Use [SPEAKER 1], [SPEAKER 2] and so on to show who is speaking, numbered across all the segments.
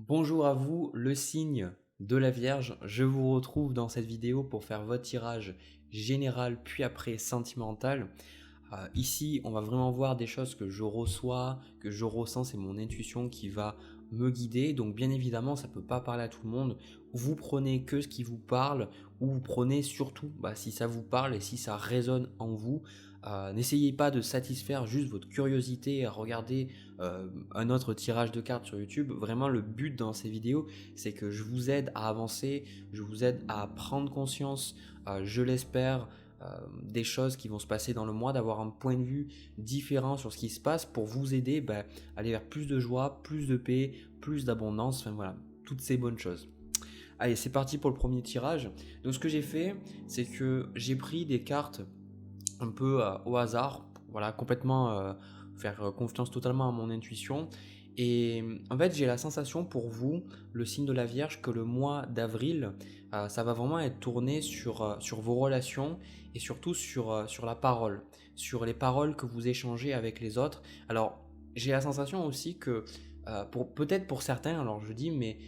[SPEAKER 1] Bonjour à vous, le signe de la Vierge. Je vous retrouve dans cette vidéo pour faire votre tirage général puis après sentimental. Ici, on va vraiment voir des choses que je reçois, que je ressens, c'est mon intuition qui va me guider. Donc bien évidemment, ça ne peut pas parler à tout le monde. Vous prenez que ce qui vous parle ou vous prenez surtout si ça vous parle et si ça résonne en vous. N'essayez pas de satisfaire juste votre curiosité à regarder un autre tirage de cartes sur YouTube. Vraiment, le but dans ces vidéos, c'est que je vous aide à avancer, je vous aide à prendre conscience, je l'espère, des choses qui vont se passer dans le mois, d'avoir un point de vue différent sur ce qui se passe pour vous aider à aller vers plus de joie, plus de paix, plus d'abondance, enfin voilà, toutes ces bonnes choses. Allez, c'est parti pour le premier tirage. Donc ce que j'ai fait, c'est que j'ai pris des cartes un peu au hasard, voilà, complètement faire confiance totalement à mon intuition. Et en fait, j'ai la sensation pour vous, le signe de la Vierge, que le mois d'avril, ça va vraiment être tourné sur vos relations et surtout sur la parole, sur les paroles que vous échangez avec les autres. Alors, j'ai la sensation aussi que, peut-être pour certains, alors je dis, mais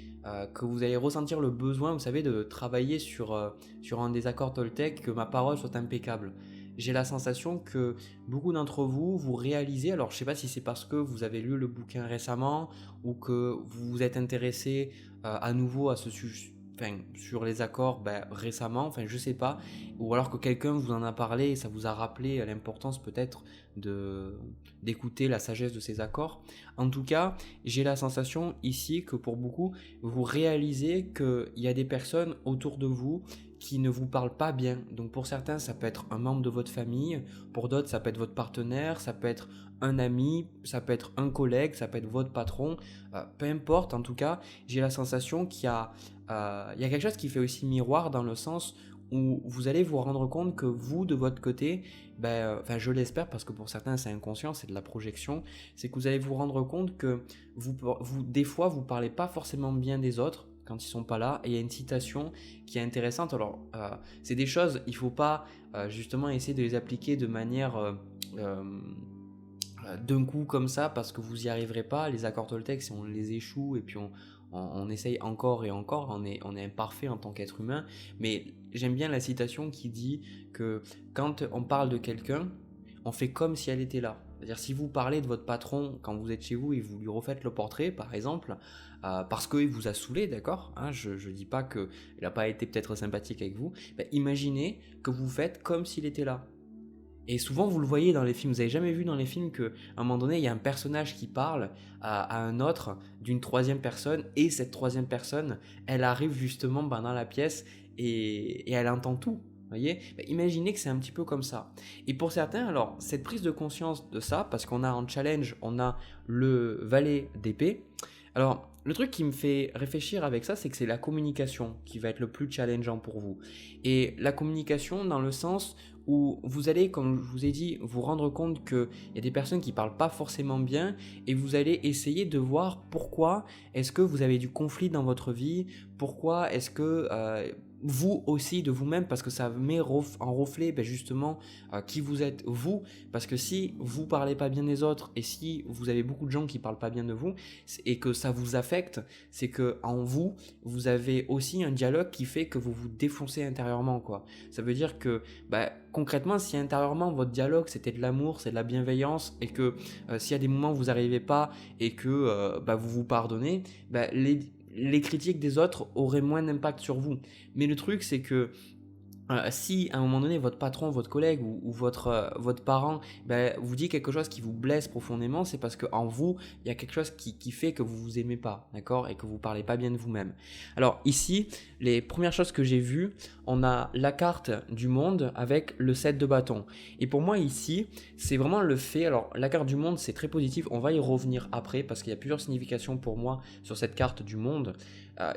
[SPEAKER 1] que vous allez ressentir le besoin, vous savez, de travailler sur un des accords Toltec, que ma parole soit impeccable. J'ai la sensation que beaucoup d'entre vous, vous réalisez, alors je ne sais pas si c'est parce que vous avez lu le bouquin récemment ou que vous vous êtes intéressé à nouveau à ce sujet, enfin, sur les accords récemment, enfin je sais pas, ou alors que quelqu'un vous en a parlé et ça vous a rappelé l'importance peut-être d'écouter la sagesse de ces accords. En tout cas, j'ai la sensation ici que pour beaucoup, vous réalisez qu'il y a des personnes autour de vous qui ne vous parlent pas bien. Donc pour certains, ça peut être un membre de votre famille, pour d'autres, ça peut être votre partenaire, ça peut être un ami, ça peut être un collègue, ça peut être votre patron, peu importe. En tout cas, j'ai la sensation il y a quelque chose qui fait aussi miroir dans le sens où vous allez vous rendre compte que vous, de votre côté, enfin je l'espère parce que pour certains c'est inconscient, c'est de la projection, c'est que vous allez vous rendre compte que des fois vous parlez pas forcément bien des autres quand ils sont pas là, et il y a une citation qui est intéressante. Alors c'est des choses, il faut pas justement essayer de les appliquer de manière d'un coup comme ça parce que vous y arriverez pas. Les accords Toltec, si on les échoue et puis on essaye encore et encore, on est imparfait en tant qu'être humain. Mais j'aime bien la citation qui dit que quand on parle de quelqu'un, on fait comme si elle était là. C'est-à-dire si vous parlez de votre patron quand vous êtes chez vous et vous lui refaites le portrait, par exemple, parce qu'il vous a saoulé, d'accord, hein, je ne dis pas qu'il n'a pas été peut-être sympathique avec vous, imaginez que vous faites comme s'il était là. Et souvent, vous le voyez dans les films. Vous n'avez jamais vu dans les films qu'à un moment donné, il y a un personnage qui parle à un autre d'une troisième personne, et cette troisième personne, elle arrive justement dans la pièce et elle entend tout. Voyez, imaginez que c'est un petit peu comme ça. Et pour certains, alors, cette prise de conscience de ça, parce qu'on a en challenge, on a le valet d'épée. Alors, le truc qui me fait réfléchir avec ça, c'est que c'est la communication qui va être le plus challengeant pour vous. Et la communication dans le sens où vous allez, comme je vous ai dit, vous rendre compte qu'il y a des personnes qui ne parlent pas forcément bien, et vous allez essayer de voir pourquoi est-ce que vous avez du conflit dans votre vie, pourquoi est-ce que vous aussi de vous-même, parce que ça met en reflet justement qui vous êtes vous, parce que si vous parlez pas bien des autres et si vous avez beaucoup de gens qui parlent pas bien de vous et que ça vous affecte, c'est que en vous, vous avez aussi un dialogue qui fait que vous vous défoncez intérieurement, quoi. Ça veut dire que concrètement, si intérieurement votre dialogue c'était de l'amour, c'est de la bienveillance, et que s'il y a des moments où vous n'arrivez pas et que vous vous pardonnez, les critiques des autres auraient moins d'impact sur vous. Mais le truc, c'est que si à un moment donné votre patron, votre collègue ou votre parent vous dit quelque chose qui vous blesse profondément, c'est parce qu'en vous, il y a quelque chose qui fait que vous vous aimez pas, d'accord, et que vous parlez pas bien de vous-même. Alors ici, les premières choses que j'ai vues, on a la carte du monde avec le 7 de bâton. Et pour moi ici, c'est vraiment le fait, alors la carte du monde c'est très positif, on va y revenir après parce qu'il y a plusieurs significations pour moi sur cette carte du monde.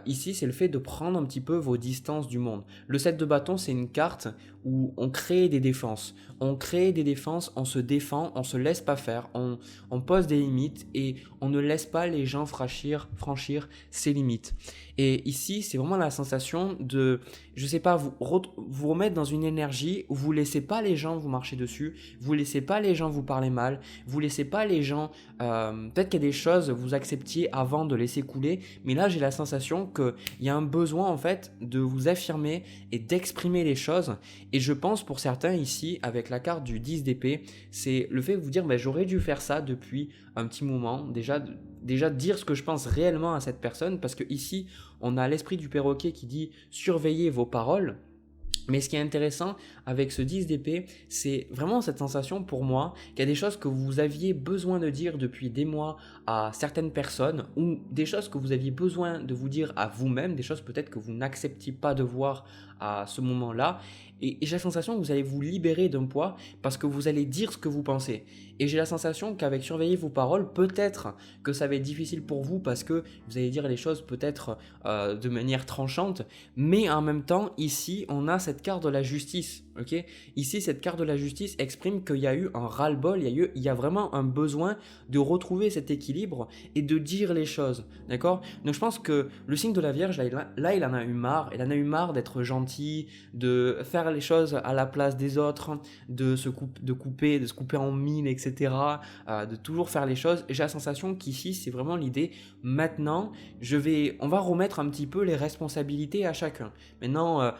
[SPEAKER 1] Ici, c'est le fait de prendre un petit peu vos distances du monde. Le 7 de bâton, c'est une carte où on crée des défenses. On crée des défenses, on se défend, on se laisse pas faire, on pose des limites et on ne laisse pas les gens franchir ces limites. Et ici, c'est vraiment la sensation de, je sais pas, vous remettre dans une énergie où vous laissez pas les gens vous marcher dessus, vous laissez pas les gens vous parler mal, vous laissez pas les gens, peut-être qu'il y a des choses vous acceptiez avant de laisser couler, mais là j'ai la sensation qu'il y a un besoin en fait de vous affirmer et d'exprimer les choses. Et je pense pour certains ici, avec la carte du 10 d'épée, c'est le fait de vous dire bah, j'aurais dû faire ça depuis un petit moment, déjà dire ce que je pense réellement à cette personne, parce que ici on a l'esprit du perroquet qui dit surveillez vos paroles. Mais ce qui est intéressant avec ce 10 d'épée, c'est vraiment cette sensation pour moi qu'il y a des choses que vous aviez besoin de dire depuis des mois à certaines personnes ou des choses que vous aviez besoin de vous dire à vous-même, des choses peut-être que vous n'acceptiez pas de voir à ce moment-là. Et j'ai la sensation que vous allez vous libérer d'un poids parce que vous allez dire ce que vous pensez. Et j'ai la sensation qu'avec surveiller vos paroles, peut-être que ça va être difficile pour vous parce que vous allez dire les choses peut-être de manière tranchante, mais en même temps, ici, on a cette carte de la justice. Okay, ici, cette carte de la justice exprime qu'il y a eu un ras-le-bol, il y a vraiment un besoin de retrouver cet équilibre et de dire les choses. D'accord? Donc je pense que le signe de la Vierge, là, il en a eu marre. Il en a eu marre d'être gentil, de faire les choses à la place des autres, de se couper en mille, etc. De toujours faire les choses. Et j'ai la sensation qu'ici, c'est vraiment l'idée. Maintenant, on va remettre un petit peu les responsabilités à chacun. Maintenant,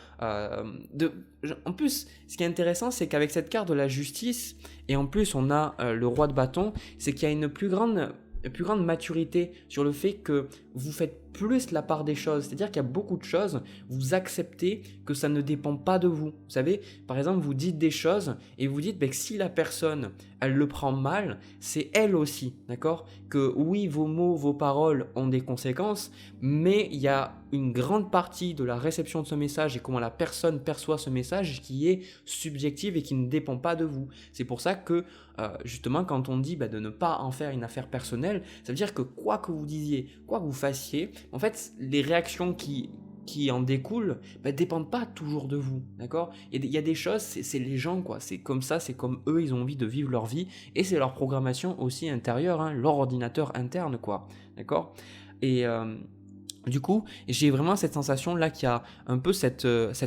[SPEAKER 1] en plus, ce qui est intéressant, c'est qu'avec cette carte de la justice, et en plus on a le roi de bâton, c'est qu'il y a une plus grande maturité sur le fait que vous faites plus la part des choses. C'est-à-dire qu'il y a beaucoup de choses, vous acceptez que ça ne dépend pas de vous. Vous savez, par exemple, vous dites des choses et vous dites que si la personne, elle le prend mal, c'est elle aussi, d'accord? Que oui, vos mots, vos paroles ont des conséquences, mais il y a une grande partie de la réception de ce message et comment la personne perçoit ce message qui est subjective et qui ne dépend pas de vous. C'est pour ça que, justement, quand on dit de ne pas en faire une affaire personnelle, ça veut dire que quoi que vous disiez, quoi que vous fassiez, en fait, les réactions qui en découlent dépendent pas toujours de vous, d'accord? Il y a des choses, c'est les gens, quoi. C'est comme ça, c'est comme eux, ils ont envie de vivre leur vie et c'est leur programmation aussi intérieure, hein, leur ordinateur interne, quoi, d'accord? Et du coup, j'ai vraiment cette sensation là qu'il y a un peu cette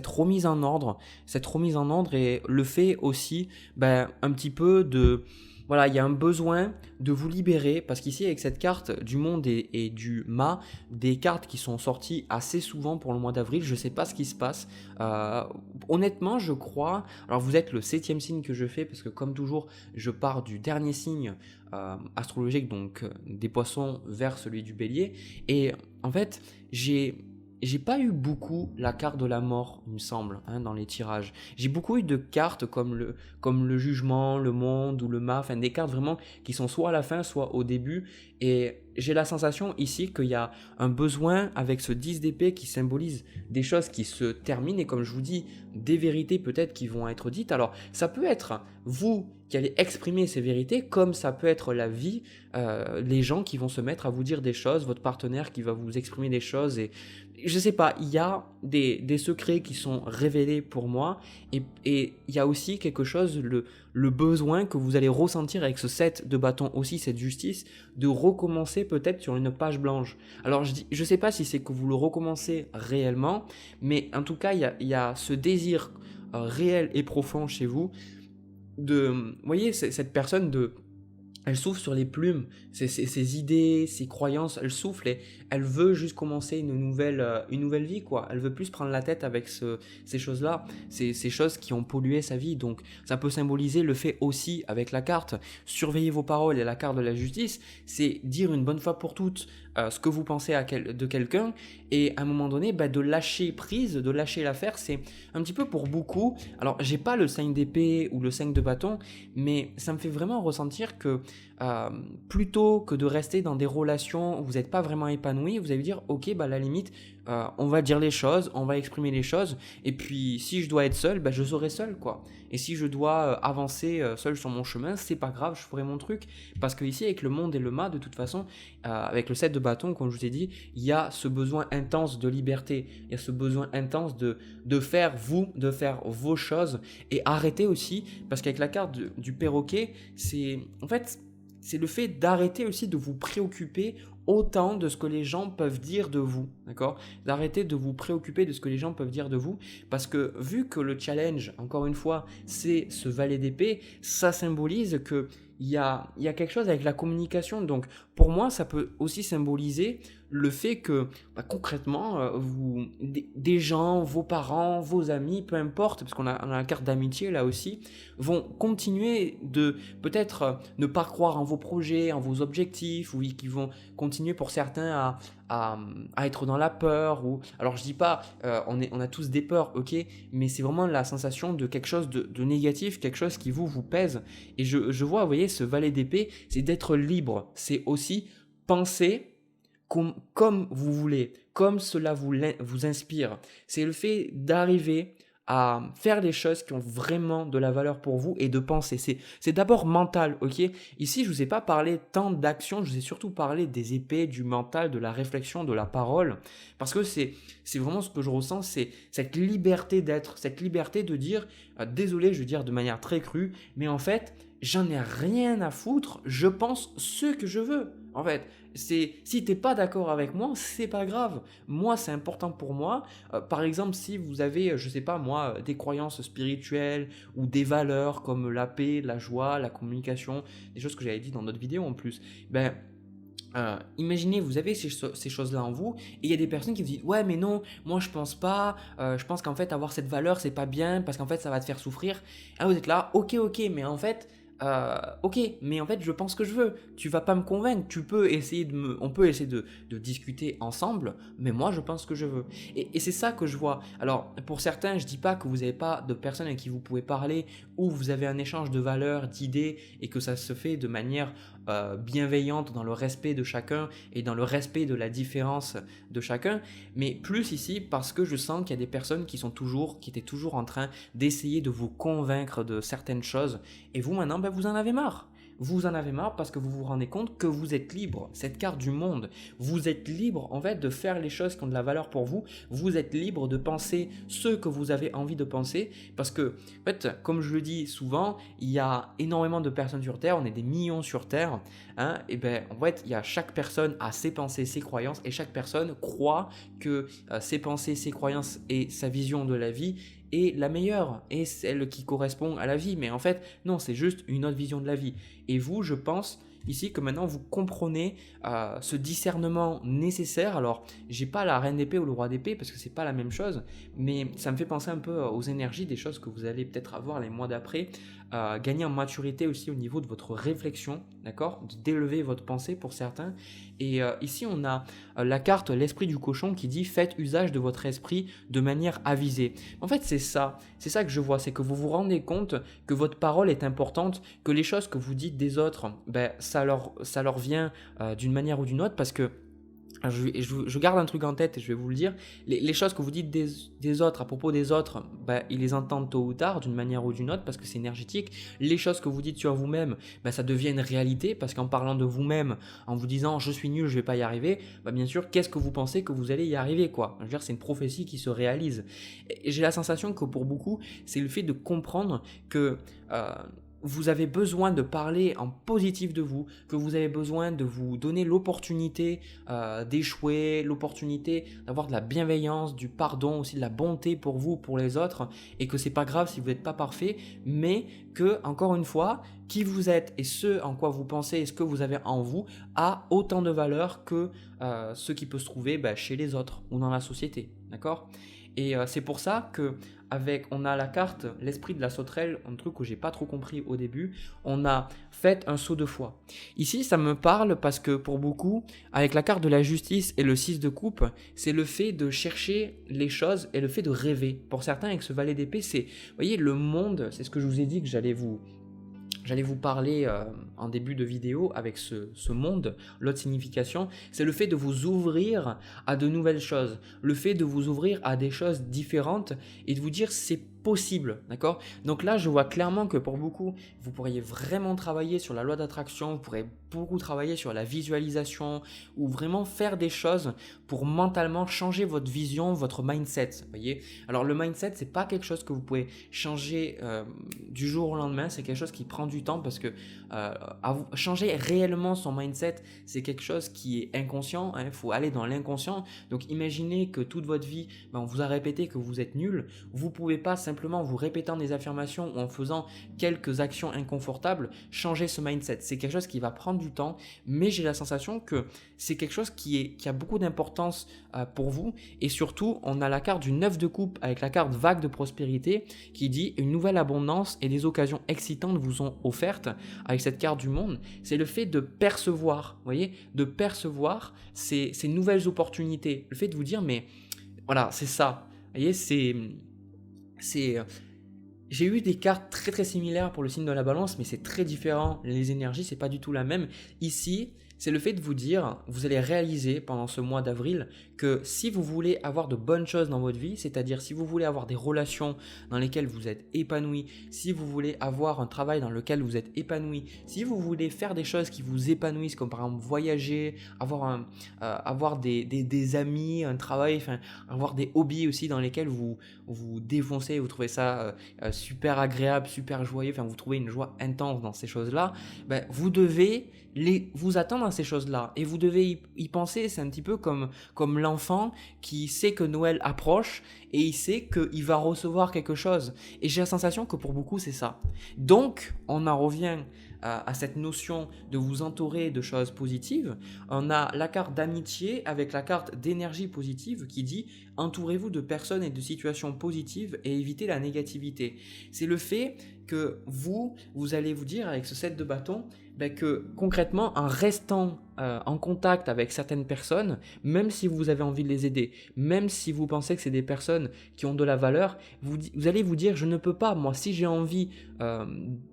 [SPEAKER 1] remise en ordre, et le fait aussi, un petit peu de, voilà, il y a un besoin de vous libérer parce qu'ici avec cette carte du monde et du mât, des cartes qui sont sorties assez souvent pour le mois d'avril, je ne sais pas ce qui se passe. Honnêtement, je crois, alors vous êtes le 7e signe que je fais parce que comme toujours, je pars du dernier signe astrologique, donc des poissons vers celui du bélier. Et en fait, j'ai pas eu beaucoup la carte de la mort, il me semble, hein, dans les tirages. J'ai beaucoup eu de cartes comme le jugement, le monde ou le mât, enfin des cartes vraiment qui sont soit à la fin, soit au début. Et j'ai la sensation ici qu'il y a un besoin avec ce 10 d'épée qui symbolise des choses qui se terminent et comme je vous dis, des vérités peut-être qui vont être dites. Alors ça peut être vous qui allez exprimer ces vérités comme ça peut être la vie, les gens qui vont se mettre à vous dire des choses, votre partenaire qui va vous exprimer des choses et je sais pas, il y a des secrets qui sont révélés pour moi et il y a aussi quelque chose, le besoin que vous allez ressentir avec ce 7 de bâton aussi, cette justice, de recommencer peut-être sur une page blanche. Alors je sais pas si c'est que vous le recommencez réellement, mais en tout cas il y a ce désir réel et profond chez vous de, vous voyez, cette personne elle souffle sur les plumes, ses idées, ses croyances, elle souffle et elle veut juste commencer une nouvelle vie, quoi. Elle veut plus prendre la tête avec ces choses-là, ces choses qui ont pollué sa vie. Donc ça peut symboliser le fait aussi avec la carte, surveiller vos paroles et la carte de la justice, c'est dire une bonne fois pour toutes ce que vous pensez de quelqu'un et à un moment donné de lâcher prise, de lâcher l'affaire. C'est un petit peu pour beaucoup, alors j'ai pas le 5 d'épée ou le 5 de bâton, mais ça me fait vraiment ressentir que euh, plutôt que de rester dans des relations où vous n'êtes pas vraiment épanoui, vous allez vous dire ok, bah à la limite, on va dire les choses, on va exprimer les choses, et puis si je dois être seul, bah je serai seul quoi. Et si je dois avancer seul sur mon chemin, c'est pas grave, je ferai mon truc. Parce que ici, avec le monde et le mât, de toute façon, avec le 7 de bâton, comme je vous ai dit, il y a ce besoin intense de liberté, il y a ce besoin intense de faire de faire vos choses, et arrêter aussi, parce qu'avec la carte du perroquet, c'est en fait c'est le fait d'arrêter aussi de vous préoccuper autant de ce que les gens peuvent dire de vous, d'accord? D'arrêter de vous préoccuper de ce que les gens peuvent dire de vous, parce que vu que le challenge, encore une fois, c'est ce valet d'épée, ça symbolise que il y a quelque chose avec la communication. Donc pour moi, ça peut aussi symboliser le fait que bah, concrètement, des gens, vos parents, vos amis, peu importe, parce on a la carte d'amitié là aussi, vont continuer de peut-être ne pas croire en vos projets, en vos objectifs, ou qui vont continuer pour certains à être dans la peur. Alors je dis pas, on a tous des peurs, ok, mais c'est vraiment la sensation de quelque chose de négatif, quelque chose qui vous pèse. Et je vois, vous voyez, ce valet d'épée, c'est d'être libre, c'est aussi penser comme vous voulez, comme cela vous inspire. C'est le fait d'arriver à faire les choses qui ont vraiment de la valeur pour vous et de penser. C'est d'abord mental, ok? Ici, je ne vous ai pas parlé tant d'action, je vous ai surtout parlé des épées, du mental, de la réflexion, de la parole, parce que c'est vraiment ce que je ressens, c'est cette liberté d'être, cette liberté de dire, désolé, je veux dire de manière très crue, mais en fait, j'en ai rien à foutre, je pense ce que je veux. En fait, si t'es pas d'accord avec moi, c'est pas grave. Moi, c'est important pour moi. Par exemple, si vous avez, je sais pas moi, des croyances spirituelles ou des valeurs comme la paix, la joie, la communication, des choses que j'avais dit dans notre vidéo en plus, ben imaginez, vous avez ces choses-là en vous, et il y a des personnes qui vous disent ouais mais non, moi je pense pas, je pense qu'en fait avoir cette valeur c'est pas bien parce qu'en fait ça va te faire souffrir. Ah, vous êtes là, ok, mais en fait ok, mais en fait je pense que je veux. Tu vas pas me convaincre. Tu peux essayer on peut essayer de discuter ensemble, mais moi je pense que je veux. Et c'est ça que je vois. Alors pour certains, je dis pas que vous n'avez pas de personnes avec qui vous pouvez parler, ou vous avez un échange de valeurs, d'idées, et que ça se fait de manière bienveillante, dans le respect de chacun et dans le respect de la différence de chacun. Mais plus ici parce que je sens qu'il y a des personnes qui étaient toujours en train d'essayer de vous convaincre de certaines choses, et vous maintenant vous en avez marre. Vous en avez marre parce que vous vous rendez compte que vous êtes libre. Cette carte du monde, vous êtes libre en fait de faire les choses qui ont de la valeur pour vous. Vous êtes libre de penser ce que vous avez envie de penser, parce que en fait, comme je le dis souvent, il y a énormément de personnes sur Terre, on est des millions sur Terre, hein, et ben en fait, il y a chaque personne a ses pensées, ses croyances, et chaque personne croit que ses pensées, ses croyances et sa vision de la vie est la meilleure et celle qui correspond à la vie. Mais en fait, non, c'est juste une autre vision de la vie. Et vous, je pense ici que maintenant vous comprenez ce discernement nécessaire. Alors, j'ai pas la reine d'épée ou le roi d'épée parce que c'est pas la même chose, mais ça me fait penser un peu aux énergies, des choses que vous allez peut-être avoir les mois d'après. Gagner en maturité aussi au niveau de votre réflexion, d'accord, d'élever votre pensée pour certains. Et ici on a la carte l'esprit du cochon qui dit faites usage de votre esprit de manière avisée. En fait c'est ça que je vois, c'est que vous vous rendez compte que votre parole est importante, que les choses que vous dites des autres, ben, ça leur vient d'une manière ou d'une autre, parce que je garde un truc en tête et je vais vous le dire. Les choses que vous dites des autres, à propos des autres, bah, ils les entendent tôt ou tard, d'une manière ou d'une autre, parce que c'est énergétique. Les choses que vous dites sur vous-même, bah, ça devient une réalité, parce qu'en parlant de vous-même, en vous disant je suis nul, je vais pas y arriver, bah, bien sûr, qu'est-ce que vous pensez que vous allez y arriver, quoi. Je veux dire, c'est une prophétie qui se réalise. Et j'ai la sensation que pour beaucoup, c'est le fait de comprendre que vous avez besoin de parler en positif de vous, que vous avez besoin de vous donner l'opportunité d'échouer, l'opportunité d'avoir de la bienveillance, du pardon, aussi de la bonté pour vous, pour les autres, et que c'est pas grave si vous n'êtes pas parfait, mais que, encore une fois, qui vous êtes et ce en quoi vous pensez et ce que vous avez en vous a autant de valeur que ce qui peut se trouver chez les autres ou dans la société, d'accord ? Et c'est pour ça que on a la carte l'esprit de la sauterelle, un truc que j'ai pas trop compris au début, on a fait un saut de foi. Ici ça me parle parce que pour beaucoup, avec la carte de la justice et le 6 de coupe, c'est le fait de chercher les choses et le fait de rêver. Pour certains avec ce valet d'épée, c'est, vous voyez, le monde, c'est ce que je vous ai dit que j'allais vous j'allais vous parler en début de vidéo avec ce monde, l'autre signification, c'est le fait de vous ouvrir à de nouvelles choses, le fait de vous ouvrir à des choses différentes et de vous dire c'est possible, d'accord? Donc là, je vois clairement que pour beaucoup, vous pourriez vraiment travailler sur la loi d'attraction, vous pourriez beaucoup travailler sur la visualisation ou vraiment faire des choses pour mentalement changer votre vision, votre mindset, vous voyez? Alors le mindset, c'est pas quelque chose que vous pouvez changer du jour au lendemain, c'est quelque chose qui prend du temps parce que changer réellement son mindset, c'est quelque chose qui est inconscient, il faut aller dans l'inconscient. Donc imaginez que toute votre vie, on vous a répété que vous êtes nul, vous pouvez pas simplement en vous répétant des affirmations ou en faisant quelques actions inconfortables, changer ce mindset. C'est quelque chose qui va prendre du temps, mais j'ai la sensation que c'est quelque chose qui a beaucoup d'importance pour vous. Et surtout, on a la carte du 9 de coupe avec la carte vague de prospérité qui dit une nouvelle abondance et des occasions excitantes vous sont offertes avec cette carte du monde. C'est le fait de percevoir, vous voyez, de percevoir ces nouvelles opportunités. Le fait de vous dire, mais voilà, c'est ça. Vous voyez, j'ai eu des cartes très très similaires pour le signe de la balance, mais c'est très différent. Les énergies, c'est pas du tout la même. Ici, c'est le fait de vous dire, vous allez réaliser pendant ce mois d'avril que si vous voulez avoir de bonnes choses dans votre vie, c'est-à-dire si vous voulez avoir des relations dans lesquelles vous êtes épanoui, si vous voulez avoir un travail dans lequel vous êtes épanoui, si vous voulez faire des choses qui vous épanouissent, comme par exemple voyager, avoir des amis, un travail, enfin avoir des hobbies aussi dans lesquels vous défoncez, vous trouvez ça super agréable, super joyeux, enfin vous trouvez une joie intense dans ces choses-là, vous devez vous attendre à ces choses-là et vous devez y penser. C'est un petit peu comme l'enfant qui sait que Noël approche et il sait qu'il va recevoir quelque chose. Et j'ai la sensation que pour beaucoup, c'est ça. Donc, on en revient à cette notion de vous entourer de choses positives. On a la carte d'amitié avec la carte d'énergie positive qui dit « Entourez-vous de personnes et de situations positives et évitez la négativité ». C'est le fait que vous allez vous dire avec ce 7 de bâton que concrètement, en restant en contact avec certaines personnes, même si vous avez envie de les aider, même si vous pensez que c'est des personnes qui ont de la valeur, vous allez vous dire je ne peux pas, moi si j'ai envie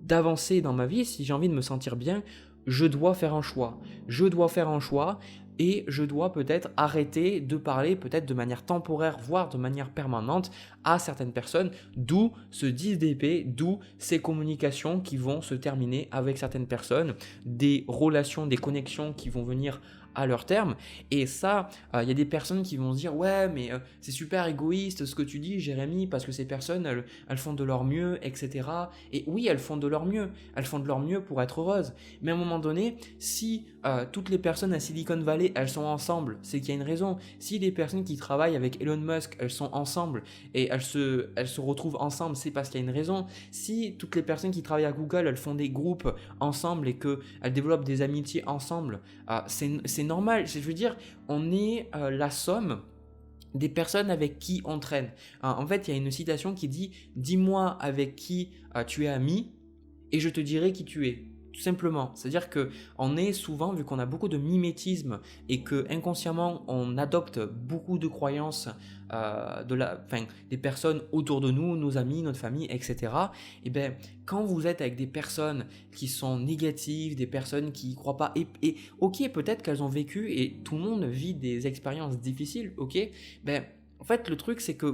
[SPEAKER 1] d'avancer dans ma vie, si j'ai envie de me sentir bien, je dois faire un choix. Je dois faire un choix et je dois peut-être arrêter de parler peut-être de manière temporaire, voire de manière permanente à certaines personnes, d'où ce 10 d'épée, d'où ces communications qui vont se terminer avec certaines personnes, des relations, des connexions qui vont venir à leur terme. Et ça, il y a des personnes qui vont se dire ouais mais c'est super égoïste ce que tu dis Jérémy, parce que ces personnes elles font de leur mieux, etc. Et oui, elles font de leur mieux pour être heureuses, mais à un moment donné, si toutes les personnes à Silicon Valley elles sont ensemble, c'est qu'il y a une raison. Si les personnes qui travaillent avec Elon Musk elles sont ensemble et elles se retrouvent ensemble, c'est parce qu'il y a une raison. Si toutes les personnes qui travaillent à Google elles font des groupes ensemble et qu'elles développent des amitiés ensemble, c'est normal. Je veux dire, on est la somme des personnes avec qui on traîne. En fait, il y a une citation qui dit « Dis-moi avec qui tu es ami et je te dirai qui tu es ». Tout simplement. C'est-à-dire qu'on est souvent, vu qu'on a beaucoup de mimétisme et que inconsciemment on adopte beaucoup de croyances des personnes autour de nous, nos amis, notre famille, etc. Et bien, quand vous êtes avec des personnes qui sont négatives, des personnes qui y croient pas, et ok, peut-être qu'elles ont vécu et tout le monde vit des expériences difficiles, ok, en fait, le truc, c'est que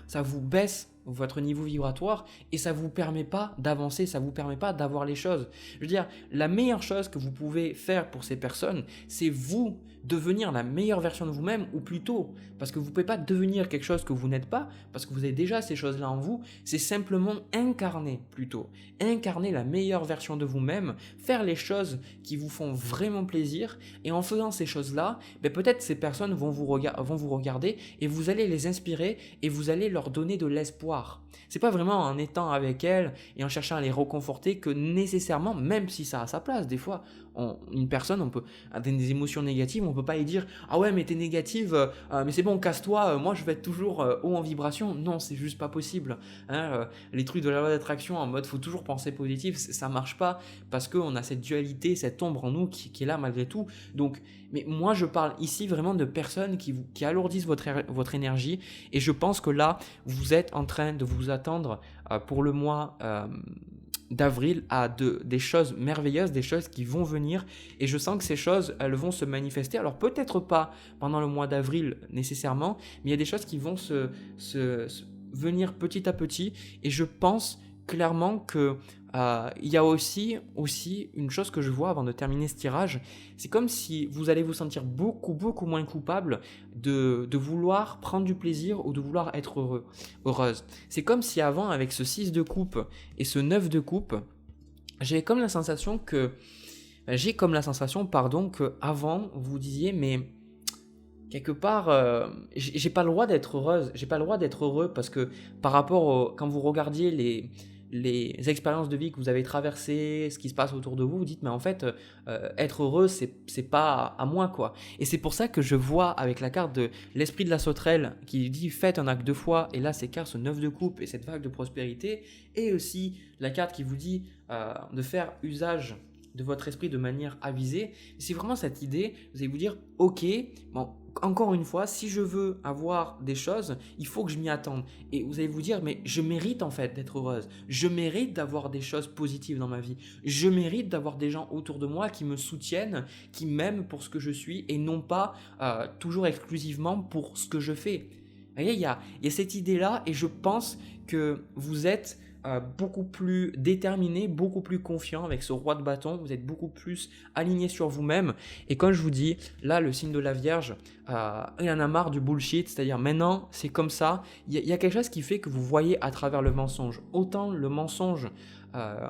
[SPEAKER 1] ça vous baisse votre niveau vibratoire et ça vous permet pas d'avancer, ça vous permet pas d'avoir les choses. Je veux dire, la meilleure chose que vous pouvez faire pour ces personnes, c'est vous devenir la meilleure version de vous-même, ou plutôt, parce que vous pouvez pas devenir quelque chose que vous n'êtes pas, parce que vous avez déjà ces choses-là en vous, c'est simplement incarner la meilleure version de vous-même, faire les choses qui vous font vraiment plaisir, et en faisant ces choses-là, peut-être ces personnes vont vous regarder et vous allez les inspirer et vous allez leur donner de l'espoir. C'est pas vraiment en étant avec elles et en cherchant à les réconforter que nécessairement, même si ça a sa place, des fois, une personne, on peut avoir des émotions négatives, on peut pas lui dire ah ouais mais t'es négative, mais c'est bon casse-toi, moi je vais être toujours haut en vibration. Non, c'est juste pas possible. Les trucs de la loi d'attraction en mode faut toujours penser positif, ça marche pas parce qu'on a cette dualité, cette ombre en nous qui est là malgré tout. Donc, mais moi je parle ici vraiment de personnes qui alourdissent votre énergie, et je pense que là vous êtes en train de vous attendre pour le mois d'avril à des choses merveilleuses, des choses qui vont venir et je sens que ces choses, elles vont se manifester. Alors peut-être pas pendant le mois d'avril nécessairement, mais il y a des choses qui vont venir petit à petit et je pense clairement que il y a aussi une chose que je vois avant de terminer ce tirage, c'est comme si vous allez vous sentir beaucoup moins coupable de vouloir prendre du plaisir ou de vouloir être heureuse. C'est comme si avant, avec ce 6 de coupe et ce 9 de coupe, j'ai comme la sensation que avant vous disiez mais quelque part j'ai pas le droit d'être heureuse, j'ai pas le droit d'être heureux parce que par rapport quand vous regardiez les expériences de vie que vous avez traversées, ce qui se passe autour de vous, vous dites mais en fait être heureux c'est pas à moi quoi. Et c'est pour ça que je vois avec la carte de l'esprit de la sauterelle qui dit faites un acte de foi et là c'est car ce 9 de coupe et cette vague de prospérité et aussi la carte qui vous dit de faire usage de votre esprit de manière avisée. C'est vraiment cette idée, vous allez vous dire ok, bon encore une fois, si je veux avoir des choses, il faut que je m'y attende. Et vous allez vous dire, mais je mérite en fait d'être heureuse. Je mérite d'avoir des choses positives dans ma vie. Je mérite d'avoir des gens autour de moi qui me soutiennent, qui m'aiment pour ce que je suis et non pas toujours exclusivement pour ce que je fais. Vous voyez, il y a cette idée-là et je pense que vous êtes beaucoup plus déterminé, beaucoup plus confiant avec ce roi de bâton, vous êtes beaucoup plus aligné sur vous-même et comme je vous dis, là le signe de la Vierge, il en a marre du bullshit, c'est-à-dire maintenant c'est comme ça, il y a quelque chose qui fait que vous voyez à travers le mensonge, autant le mensonge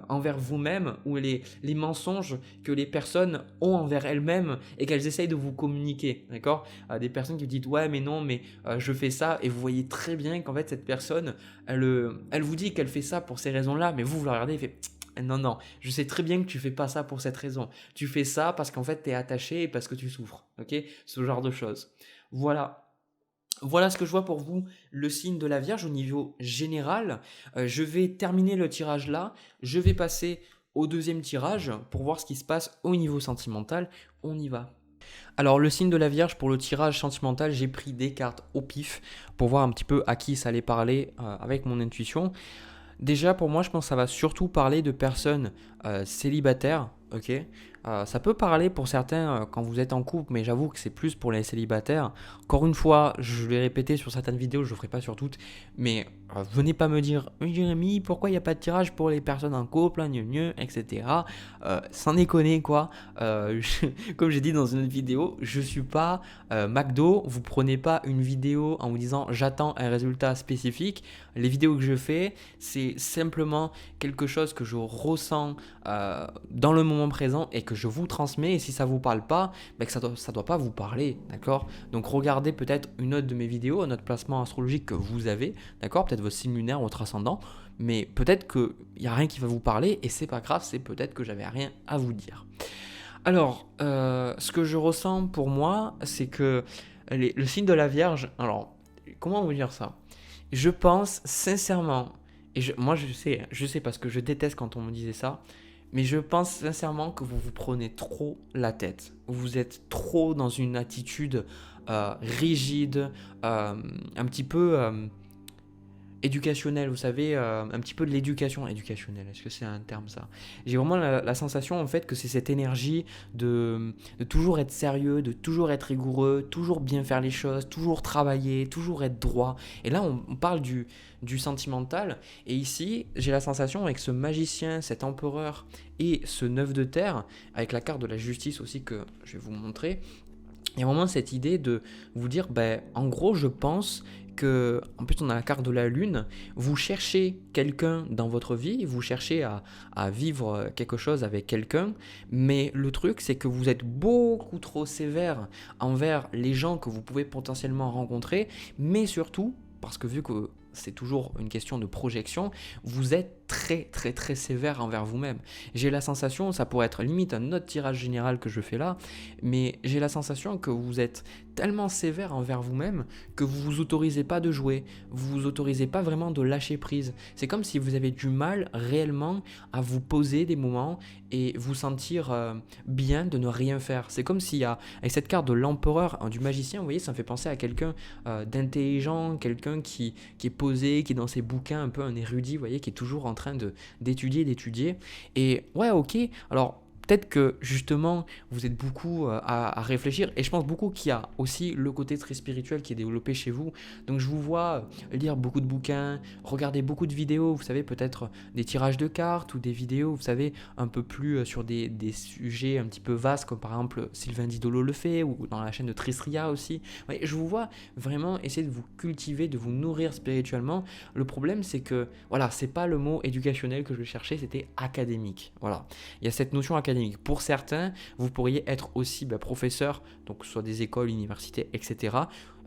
[SPEAKER 1] envers vous-même ou les mensonges que les personnes ont envers elles-mêmes et qu'elles essayent de vous communiquer, d'accord. Des personnes qui vous disent ouais mais non mais je fais ça et vous voyez très bien qu'en fait cette personne elle vous dit qu'elle fait ça pour ces raisons-là mais vous la regardez et fait non, je sais très bien que tu fais pas ça pour cette raison, tu fais ça parce qu'en fait tu es attaché et parce que tu souffres, ok, ce genre de choses. Voilà ce que je vois pour vous, le signe de la Vierge au niveau général. Je vais terminer le tirage là. Je vais passer au deuxième tirage pour voir ce qui se passe au niveau sentimental. On y va. Alors le signe de la Vierge pour le tirage sentimental, j'ai pris des cartes au pif pour voir un petit peu à qui ça allait parler avec mon intuition. Déjà pour moi je pense que ça va surtout parler de personnes célibataires, ok. Ça peut parler pour certains quand vous êtes en couple, mais j'avoue que c'est plus pour les célibataires. Encore une fois, je l'ai répété sur certaines vidéos, je ne le ferai pas sur toutes, mais venez pas me dire Jérémy, pourquoi il n'y a pas de tirage pour les personnes en couple, etc. Sans déconner quoi. Comme j'ai dit dans une autre vidéo, je ne suis pas McDo, vous prenez pas une vidéo en vous disant j'attends un résultat spécifique. Les vidéos que je fais, c'est simplement quelque chose que je ressens dans le moment présent et que je vous transmets, et si ça vous parle pas, ben que ça doit pas vous parler, d'accord. Donc regardez peut-être une autre de mes vidéos, un autre placement astrologique que vous avez, d'accord, peut-être votre signe lunaire, votre ascendant, mais peut-être qu'il n'y a rien qui va vous parler et c'est pas grave, c'est peut-être que j'avais rien à vous dire. Alors, ce que je ressens pour moi, c'est que le signe de la Vierge, alors comment vous dire ça, je pense sincèrement, et moi je sais parce que je déteste quand on me disait ça, mais je pense sincèrement que vous vous prenez trop la tête. Vous êtes trop dans une attitude rigide, un petit peu éducationnelle, vous savez, un petit peu de l'éducation éducationnelle. Est-ce que c'est un terme ça? J'ai vraiment la sensation en fait que c'est cette énergie de toujours être sérieux, de toujours être rigoureux, toujours bien faire les choses, toujours travailler, toujours être droit. Et là on parle du sentimental. Et ici j'ai la sensation avec ce magicien, cet empereur et ce 9 de terre, avec la carte de la justice aussi que je vais vous montrer. Il y a vraiment cette idée de vous dire, en gros, je pense que, en plus on a la carte de la lune, vous cherchez quelqu'un dans votre vie, vous cherchez à vivre quelque chose avec quelqu'un, mais le truc c'est que vous êtes beaucoup trop sévère envers les gens que vous pouvez potentiellement rencontrer, mais surtout, parce que vu que c'est toujours une question de projection, vous êtes très sévère envers vous-même. J'ai la sensation, ça pourrait être limite un autre tirage général que je fais là, mais j'ai la sensation que vous êtes tellement sévère envers vous-même que vous vous autorisez pas de jouer, vous vous autorisez pas vraiment de lâcher prise. C'est comme si vous avez du mal réellement à vous poser des moments et vous sentir bien de ne rien faire. C'est comme s'il y a, avec cette carte de l'empereur, du magicien, vous voyez, ça me fait penser à quelqu'un d'intelligent, quelqu'un qui est posé, qui est dans ses bouquins, un peu un érudit, vous voyez, qui est toujours en train d'étudier. Et ouais, ok, alors peut-être que justement vous êtes beaucoup à réfléchir, et je pense beaucoup qu'il y a aussi le côté très spirituel qui est développé chez vous. Donc je vous vois lire beaucoup de bouquins, regarder beaucoup de vidéos, vous savez, peut-être des tirages de cartes ou des vidéos, vous savez, un peu plus sur des sujets un petit peu vastes, comme par exemple Sylvain Didolo le fait, ou dans la chaîne de Tristria aussi. Ouais, je vous vois vraiment essayer de vous cultiver, de vous nourrir spirituellement. Le problème, c'est que voilà, c'est pas le mot éducationnel que je cherchais, c'était académique. Voilà, il y a cette notion académique. Pour certains, vous pourriez être aussi professeur, donc soit des écoles, universités, etc.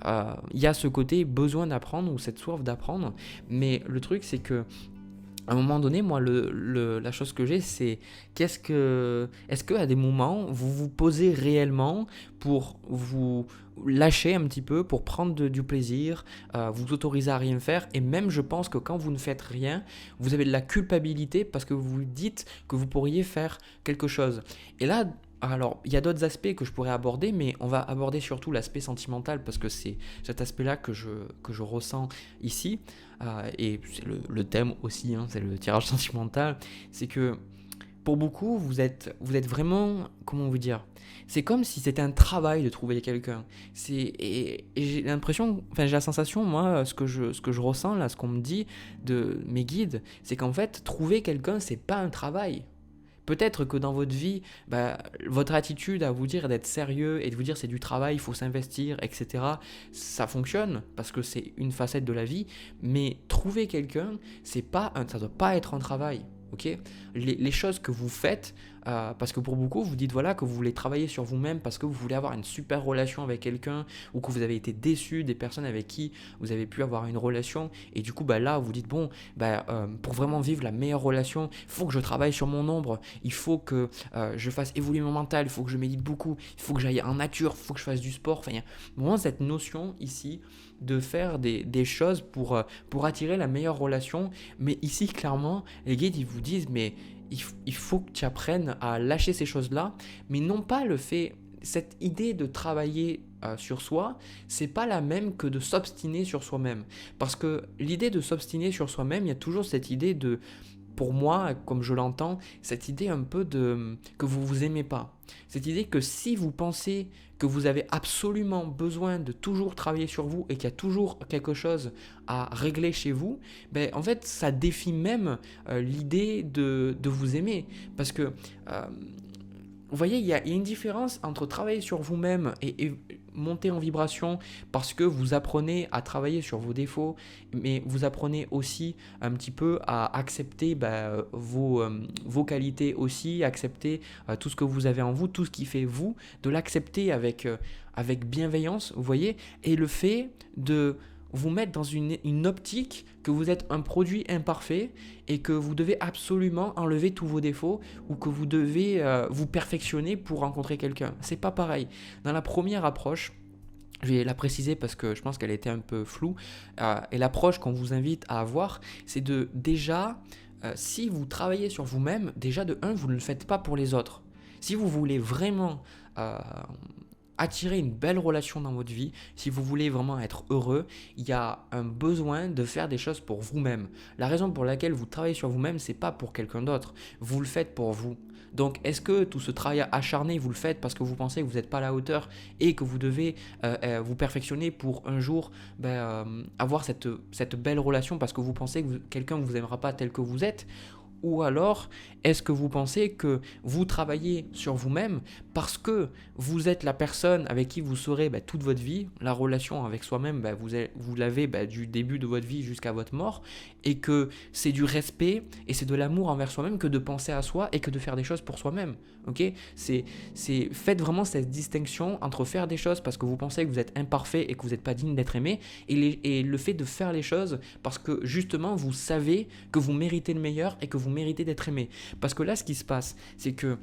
[SPEAKER 1] Il y a ce côté besoin d'apprendre ou cette soif d'apprendre, mais le truc, c'est que à un moment donné, moi, la chose que j'ai, c'est est-ce qu'à des moments, vous vous posez réellement pour vous lâcher un petit peu, pour prendre du plaisir, vous autoriser à rien faire, et même je pense que quand vous ne faites rien, vous avez de la culpabilité parce que vous vous dites que vous pourriez faire quelque chose. Et là, alors, il y a d'autres aspects que je pourrais aborder, mais on va aborder surtout l'aspect sentimental parce que c'est cet aspect-là que je ressens ici. Et c'est le thème aussi, hein, c'est le tirage sentimental. C'est que pour beaucoup, vous êtes vraiment, comment vous dire, c'est comme si c'était un travail de trouver quelqu'un. Et j'ai l'impression, enfin j'ai la sensation, moi, ce que je ressens là, ce qu'on me dit de mes guides, c'est qu'en fait, trouver quelqu'un, c'est pas un travail. Peut-être que dans votre vie, votre attitude à vous dire d'être sérieux et de vous dire c'est du travail, il faut s'investir, etc., ça fonctionne parce que c'est une facette de la vie, mais trouver quelqu'un, ça ne doit pas être un travail. Okay, les choses que vous faites, parce que pour beaucoup, vous dites voilà que vous voulez travailler sur vous-même parce que vous voulez avoir une super relation avec quelqu'un ou que vous avez été déçu des personnes avec qui vous avez pu avoir une relation et du coup là vous dites bon pour vraiment vivre la meilleure relation, il faut que je travaille sur mon ombre, il faut que je fasse évoluer mon mental, il faut que je médite beaucoup, il faut que j'aille en nature, il faut que je fasse du sport. Enfin, il y a vraiment cette notion ici de faire des choses pour attirer la meilleure relation, mais ici clairement les guides ils vous disent mais il faut que tu apprennes à lâcher ces choses-là, mais non pas cette idée de travailler sur soi, c'est pas la même que de s'obstiner sur soi-même. Parce que l'idée de s'obstiner sur soi-même, il y a toujours cette idée de, pour moi, comme je l'entends, cette idée un peu de que vous vous aimez pas. Cette idée que si vous pensez que vous avez absolument besoin de toujours travailler sur vous et qu'il y a toujours quelque chose à régler chez vous, en fait, ça défie même l'idée de vous aimer. Parce que, vous voyez, il y a une différence entre travailler sur vous-même et monter en vibration parce que vous apprenez à travailler sur vos défauts, mais vous apprenez aussi un petit peu à accepter vos qualités aussi, accepter tout ce que vous avez en vous, tout ce qui fait vous, de l'accepter avec bienveillance, vous voyez, et le fait de vous mettre dans une optique que vous êtes un produit imparfait et que vous devez absolument enlever tous vos défauts ou que vous devez vous perfectionner pour rencontrer quelqu'un. C'est pas pareil. Dans la première approche, je vais la préciser parce que je pense qu'elle était un peu floue, et l'approche qu'on vous invite à avoir, c'est de déjà, si vous travaillez sur vous-même, déjà de un, vous ne le faites pas pour les autres. Si vous voulez vraiment attirer une belle relation dans votre vie, si vous voulez vraiment être heureux, il y a un besoin de faire des choses pour vous-même. La raison pour laquelle vous travaillez sur vous-même, c'est pas pour quelqu'un d'autre. Vous le faites pour vous. Donc, est-ce que tout ce travail acharné, vous le faites parce que vous pensez que vous n'êtes pas à la hauteur et que vous devez vous perfectionner pour un jour avoir cette belle relation parce que vous pensez que quelqu'un ne vous aimera pas tel que vous êtes? Ou alors, est-ce que vous pensez que vous travaillez sur vous-même parce que vous êtes la personne avec qui vous serez toute votre vie, la relation avec soi-même, vous l'avez du début de votre vie jusqu'à votre mort, et que c'est du respect et c'est de l'amour envers soi-même que de penser à soi et que de faire des choses pour soi-même. Okay, faites vraiment cette distinction entre faire des choses parce que vous pensez que vous êtes imparfait et que vous n'êtes pas digne d'être aimé, et le fait de faire les choses parce que justement vous savez que vous méritez le meilleur et que vous méritez d'être aimé. Parce que là, ce qui se passe, c'est que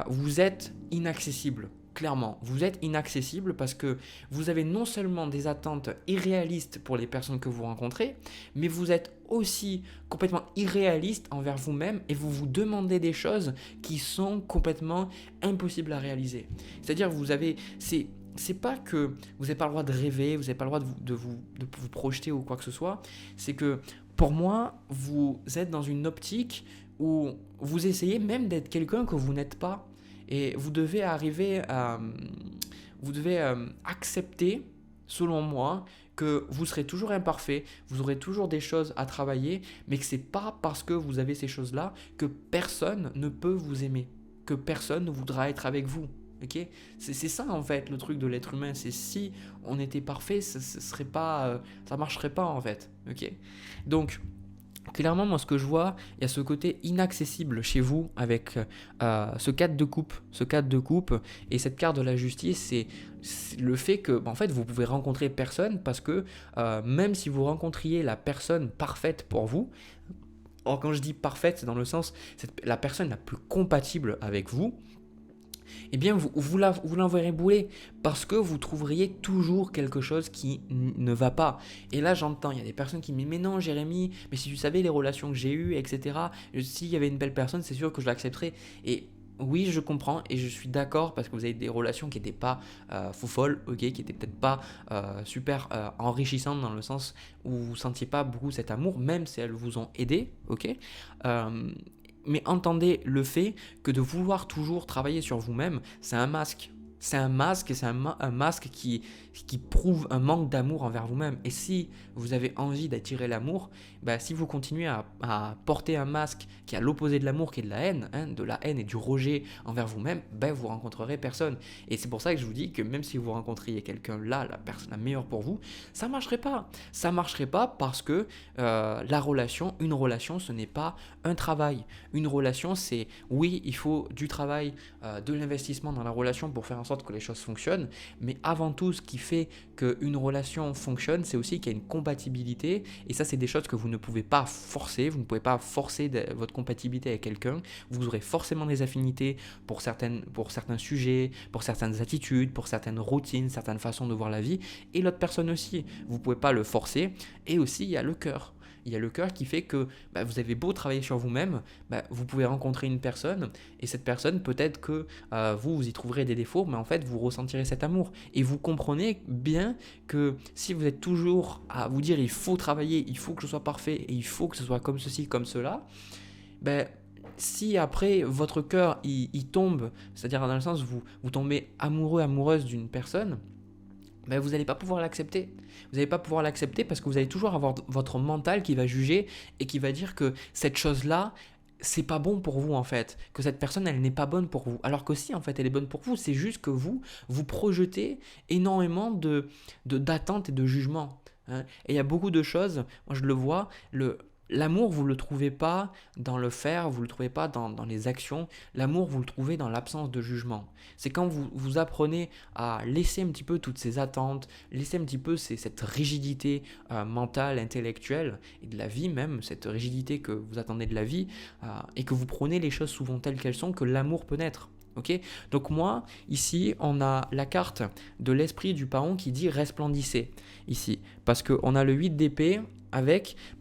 [SPEAKER 1] vous êtes inaccessible. Clairement, vous êtes inaccessible parce que vous avez non seulement des attentes irréalistes pour les personnes que vous rencontrez, mais vous êtes aussi complètement irréaliste envers vous-même et vous vous demandez des choses qui sont complètement impossibles à réaliser. C'est-à-dire c'est pas que vous n'avez pas le droit de rêver, vous n'avez pas le droit de vous projeter ou quoi que ce soit. C'est que pour moi, vous êtes dans une optique où vous essayez même d'être quelqu'un que vous n'êtes pas. Et vous devez arriver à... Vous devez accepter, selon moi, que vous serez toujours imparfait, vous aurez toujours des choses à travailler, mais que c'est pas parce que vous avez ces choses-là que personne ne peut vous aimer, que personne ne voudra être avec vous. Ok, c'est ça en fait le truc de l'être humain. C'est si on était parfait, ce serait pas, ça marcherait pas en fait. Ok, donc clairement, moi, ce que je vois, il y a ce côté inaccessible chez vous avec ce 4 de coupe. Ce 4 de coupe et cette carte de la justice, c'est le fait que, en fait, vous pouvez rencontrer personne parce que même si vous rencontriez la personne parfaite pour vous, or quand je dis parfaite, c'est dans le sens, c'est la personne la plus compatible avec vous, eh bien vous l'enverrez bouler parce que vous trouveriez toujours quelque chose qui ne va pas. Et là j'entends, il y a des personnes qui me disent mais non Jérémy, mais si tu savais les relations que j'ai eues, etc. S'il y avait une belle personne, c'est sûr que je l'accepterais. Et oui, je comprends et je suis d'accord parce que vous avez des relations qui n'étaient pas faux-folles, ok, qui n'étaient peut-être pas super enrichissantes dans le sens où vous ne sentiez pas beaucoup cet amour, même si elles vous ont aidé, ok. Euh, mais entendez le fait que de vouloir toujours travailler sur vous-même, c'est un masque. C'est un masque et c'est un masque qui prouve un manque d'amour envers vous-même. Et si vous avez envie d'attirer l'amour, bah, si vous continuez à porter un masque qui est à l'opposé de l'amour, qui est de la haine, hein, de la haine et du rejet envers vous-même, bah, vous rencontrerez personne. Et c'est pour ça que je vous dis que même si vous rencontriez quelqu'un là, la personne la meilleure pour vous, ça ne marcherait pas. Ça ne marcherait pas parce que une relation, ce n'est pas un travail. Une relation, c'est oui, il faut du travail, de l'investissement dans la relation pour faire en sorte que les choses fonctionnent, mais avant tout, ce qui fait qu'une relation fonctionne, c'est aussi qu'il y a une compatibilité, et ça, c'est des choses que vous ne pouvez pas forcer, vous ne pouvez pas forcer votre compatibilité avec quelqu'un, vous aurez forcément des affinités pour certains sujets, pour certaines attitudes, pour certaines routines, certaines façons de voir la vie, et l'autre personne aussi, vous ne pouvez pas le forcer, et aussi il y a le cœur. Il y a le cœur qui fait que vous avez beau travailler sur vous-même, vous pouvez rencontrer une personne et cette personne, peut-être que vous y trouverez des défauts, mais en fait, vous ressentirez cet amour. Et vous comprenez bien que si vous êtes toujours à vous dire il faut travailler, il faut que je sois parfait et il faut que ce soit comme ceci, comme cela, si après votre cœur il tombe, c'est-à-dire dans le sens où vous tombez amoureux, amoureuse d'une personne, vous n'allez pas pouvoir l'accepter. Vous n'allez pas pouvoir l'accepter parce que vous allez toujours avoir votre mental qui va juger et qui va dire que cette chose-là, c'est pas bon pour vous en fait, que cette personne elle n'est pas bonne pour vous, alors que si en fait elle est bonne pour vous, c'est juste que vous projetez énormément d'attentes et de jugements, hein. Et il y a beaucoup de choses, moi je le vois, l'amour, vous ne le trouvez pas dans le faire, vous ne le trouvez pas dans les actions. L'amour, vous le trouvez dans l'absence de jugement. C'est quand vous apprenez à laisser un petit peu toutes ces attentes, laisser un petit peu cette rigidité mentale, intellectuelle et de la vie même, cette rigidité que vous attendez de la vie et que vous prenez les choses souvent telles qu'elles sont, que l'amour peut naître. Okay, donc moi, ici, on a la carte de l'esprit du paon qui dit resplendissez, ici, parce qu'on a le 8 d'épée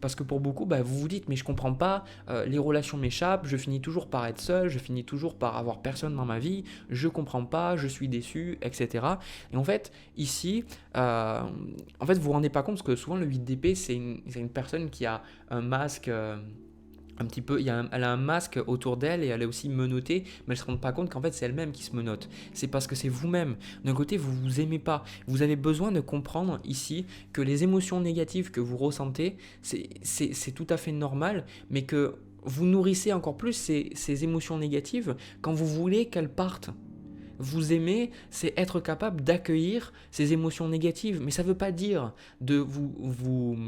[SPEAKER 1] parce que pour beaucoup, vous vous dites, mais je comprends pas, les relations m'échappent, je finis toujours par être seul, je finis toujours par avoir personne dans ma vie, je comprends pas, je suis déçu, etc. Et en fait, ici, vous vous rendez pas compte, parce que souvent le 8 d'épée, c'est une personne qui a un masque... un petit peu, elle a un masque autour d'elle et elle est aussi menottée, mais elle ne se rend pas compte qu'en fait c'est elle-même qui se menotte. C'est parce que c'est vous-même. D'un côté, vous ne vous aimez pas. Vous avez besoin de comprendre ici que les émotions négatives que vous ressentez, c'est tout à fait normal, mais que vous nourrissez encore plus ces émotions négatives quand vous voulez qu'elles partent. Vous aimer, c'est être capable d'accueillir ces émotions négatives, mais ça ne veut pas dire de vous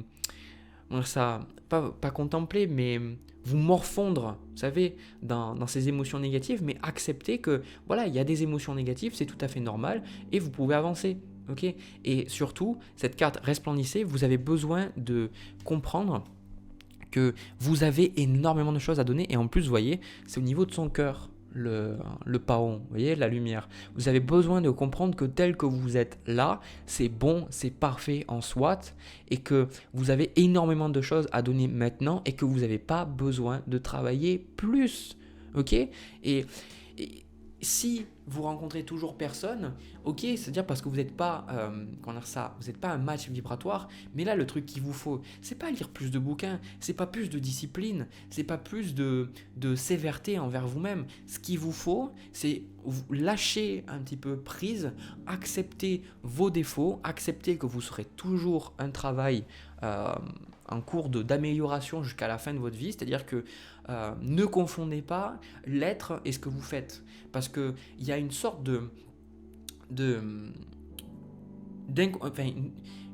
[SPEAKER 1] pas contempler, mais vous morfondre, vous savez, dans ces émotions négatives, mais accepter que, voilà, il y a des émotions négatives, c'est tout à fait normal, et vous pouvez avancer, ok ? Et surtout, cette carte resplendissez, vous avez besoin de comprendre que vous avez énormément de choses à donner, et en plus, vous voyez, c'est au niveau de son cœur. Le paon, vous voyez, la lumière. Vous avez besoin de comprendre que tel que vous êtes là, c'est bon, c'est parfait en soit, et que vous avez énormément de choses à donner maintenant, et que vous n'avez pas besoin de travailler plus, ok ? Et si vous rencontrez toujours personne, ok, c'est-à-dire parce que vous n'êtes pas, comment dire ça, vous n'êtes pas un match vibratoire, mais là le truc qu'il vous faut, c'est pas lire plus de bouquins, c'est pas plus de discipline, c'est pas plus de sévérité envers vous-même. Ce qu'il vous faut, c'est lâcher un petit peu prise, accepter vos défauts, accepter que vous serez toujours un travail en cours d'amélioration jusqu'à la fin de votre vie, c'est-à-dire que ne confondez pas l'être et ce que vous faites. Parce qu'il y a une sorte de enfin,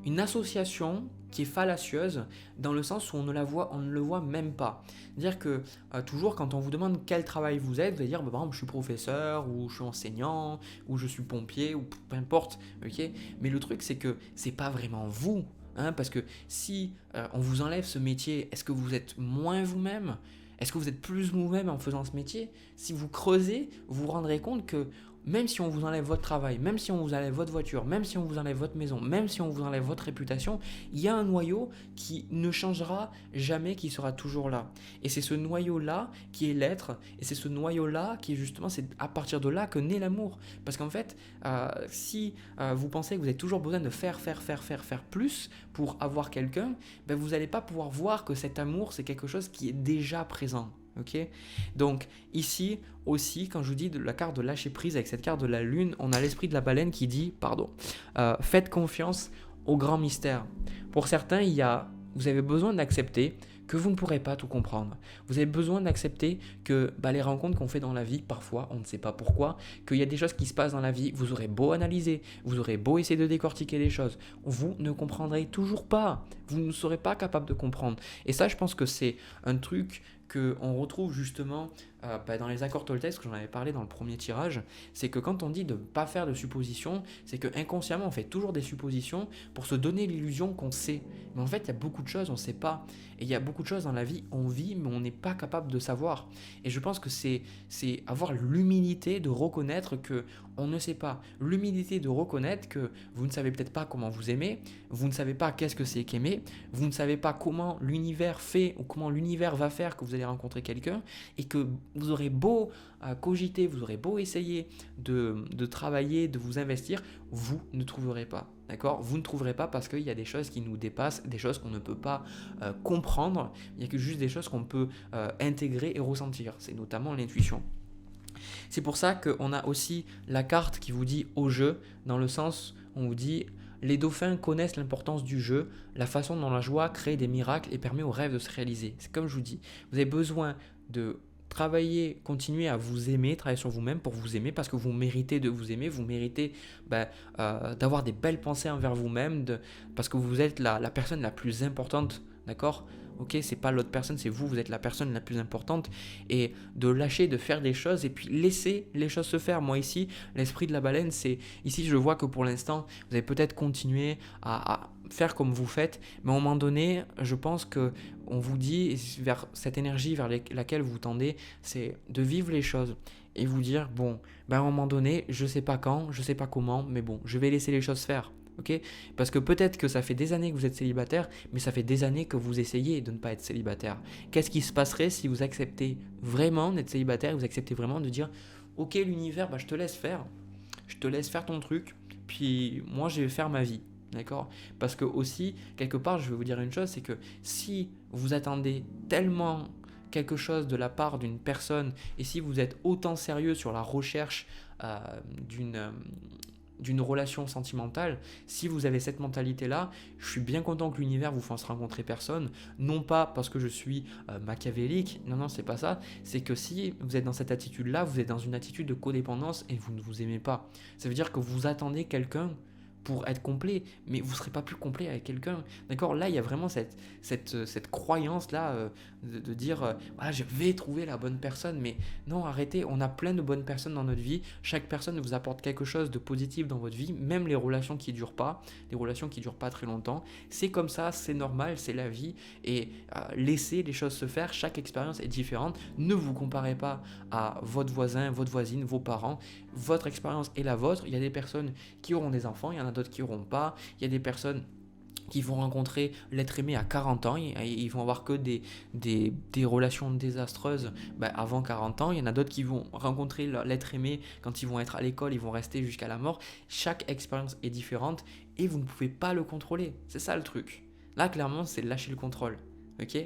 [SPEAKER 1] une association qui est fallacieuse dans le sens où on ne le voit même pas. C'est-à-dire que toujours quand on vous demande quel travail vous êtes, vous allez dire par exemple je suis professeur ou je suis enseignant ou je suis pompier ou peu importe, ok. Mais le truc c'est que c'est pas vraiment vous. Hein, parce que si on vous enlève ce métier, est-ce que vous êtes moins vous-même? Est-ce que vous êtes plus vous-même en faisant ce métier? Si vous creusez, vous vous rendrez compte que même si on vous enlève votre travail, même si on vous enlève votre voiture, même si on vous enlève votre maison, même si on vous enlève votre réputation, il y a un noyau qui ne changera jamais, qui sera toujours là. Et c'est ce noyau-là qui est l'être, et c'est ce noyau-là qui est justement, c'est à partir de là que naît l'amour. Parce qu'en fait, si vous pensez que vous avez toujours besoin de faire plus pour avoir quelqu'un, ben vous n'allez pas pouvoir voir que cet amour, c'est quelque chose qui est déjà présent. Okay, donc ici aussi, quand je vous dis de la carte de lâcher prise avec cette carte de la lune, on a l'esprit de la baleine qui dit, faites confiance au grand mystère. Pour certains, vous avez besoin d'accepter que vous ne pourrez pas tout comprendre. Vous avez besoin d'accepter que les rencontres qu'on fait dans la vie, parfois, on ne sait pas pourquoi, qu'il y a des choses qui se passent dans la vie, vous aurez beau analyser, vous aurez beau essayer de décortiquer les choses, vous ne comprendrez toujours pas. Vous ne serez pas capable de comprendre. Et ça, je pense que c'est un truc qu'on retrouve justement dans les accords Toltec, que j'en avais parlé dans le premier tirage, c'est que quand on dit de ne pas faire de suppositions, c'est que inconsciemment on fait toujours des suppositions pour se donner l'illusion qu'on sait. Mais en fait, il y a beaucoup de choses on ne sait pas. Et il y a beaucoup de choses dans la vie, on vit, mais on n'est pas capable de savoir. Et je pense que c'est avoir l'humilité de reconnaître que on ne sait pas. L'humilité de reconnaître que vous ne savez peut-être pas comment vous aimez, vous ne savez pas qu'est-ce que c'est qu'aimer, vous ne savez pas comment l'univers fait ou comment l'univers va faire que vous allez rencontrer quelqu'un, et que vous aurez beau cogiter, vous aurez beau essayer de travailler, de vous investir, vous ne trouverez pas. D'accord ? Vous ne trouverez pas parce qu'il y a des choses qui nous dépassent, des choses qu'on ne peut pas comprendre, il n'y a que juste des choses qu'on peut intégrer et ressentir. C'est notamment l'intuition. C'est pour ça qu'on a aussi la carte qui vous dit au jeu, dans le sens où on vous dit les dauphins connaissent l'importance du jeu, la façon dont la joie crée des miracles et permet aux rêves de se réaliser. C'est comme je vous dis, vous avez besoin de travailler, continuer à vous aimer, travailler sur vous-même pour vous aimer parce que vous méritez de vous aimer, vous méritez d'avoir des belles pensées envers vous-même, parce que vous êtes la personne la plus importante, d'accord ? Ok, c'est pas l'autre personne, c'est vous, vous êtes la personne la plus importante, et de lâcher, de faire des choses et puis laisser les choses se faire. Moi ici, l'esprit de la baleine, c'est ici je vois que pour l'instant, vous avez peut-être continué à faire comme vous faites, mais à un moment donné, je pense que on vous dit vers cette énergie vers laquelle vous tendez, c'est de vivre les choses et vous dire bon, à un moment donné, je sais pas quand, je sais pas comment, mais bon, je vais laisser les choses faire. Okay, parce que peut-être que ça fait des années que vous êtes célibataire, mais ça fait des années que vous essayez de ne pas être célibataire. Qu'est-ce qui se passerait si vous acceptez vraiment d'être célibataire, vous acceptez vraiment de dire ok l'univers, je te laisse faire ton truc, puis moi je vais faire ma vie. D'accord ? Parce que aussi, quelque part, je vais vous dire une chose, c'est que si vous attendez tellement quelque chose de la part d'une personne, et si vous êtes autant sérieux sur la recherche d'une relation sentimentale, si vous avez cette mentalité-là, je suis bien content que l'univers vous fasse rencontrer personne, non pas parce que je suis machiavélique, non, c'est pas ça, c'est que si vous êtes dans cette attitude-là, vous êtes dans une attitude de codépendance et vous ne vous aimez pas. Ça veut dire que vous attendez quelqu'un pour être complet, mais vous ne serez pas plus complet avec quelqu'un. D'accord ? Là, il y a vraiment cette croyance-là de dire voilà, je vais trouver la bonne personne. Mais non, arrêtez, on a plein de bonnes personnes dans notre vie. Chaque personne vous apporte quelque chose de positif dans votre vie, même les relations qui ne durent pas, les relations qui ne durent pas très longtemps. C'est comme ça, c'est normal, c'est la vie. Et laissez les choses se faire, chaque expérience est différente. Ne vous comparez pas à votre voisin, votre voisine, vos parents. Votre expérience est la vôtre. Il y a des personnes qui auront des enfants, il y en a d'autres qui n'auront pas. Il y a des personnes qui vont rencontrer l'être aimé à 40 ans, ils vont avoir que des relations désastreuses avant 40 ans. Il y en a d'autres qui vont rencontrer l'être aimé quand ils vont être à l'école, ils vont rester jusqu'à la mort. Chaque expérience est différente et vous ne pouvez pas le contrôler. C'est ça le truc. Là, clairement, c'est lâcher le contrôle. Ok ?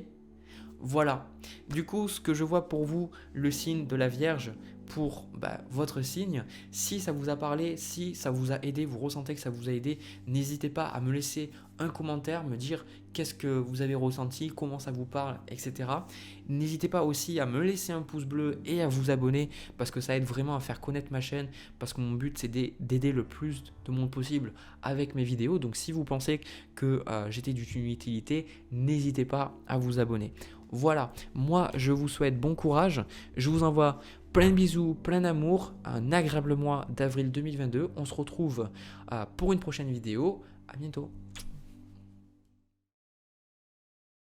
[SPEAKER 1] Voilà. Du coup, ce que je vois pour vous, le signe de la Vierge, pour votre signe, si ça vous a parlé, si ça vous a aidé, vous ressentez que ça vous a aidé, n'hésitez pas à me laisser un commentaire, me dire qu'est-ce que vous avez ressenti, comment ça vous parle, etc. N'hésitez pas aussi à me laisser un pouce bleu et à vous abonner parce que ça aide vraiment à faire connaître ma chaîne, parce que mon but c'est d'aider le plus de monde possible avec mes vidéos. Donc si vous pensez que j'étais d'une utilité, n'hésitez pas à vous abonner. Voilà, moi je vous souhaite bon courage, je vous envoie plein de bisous, plein d'amour, un agréable mois d'avril 2022. On se retrouve pour une prochaine vidéo. À bientôt.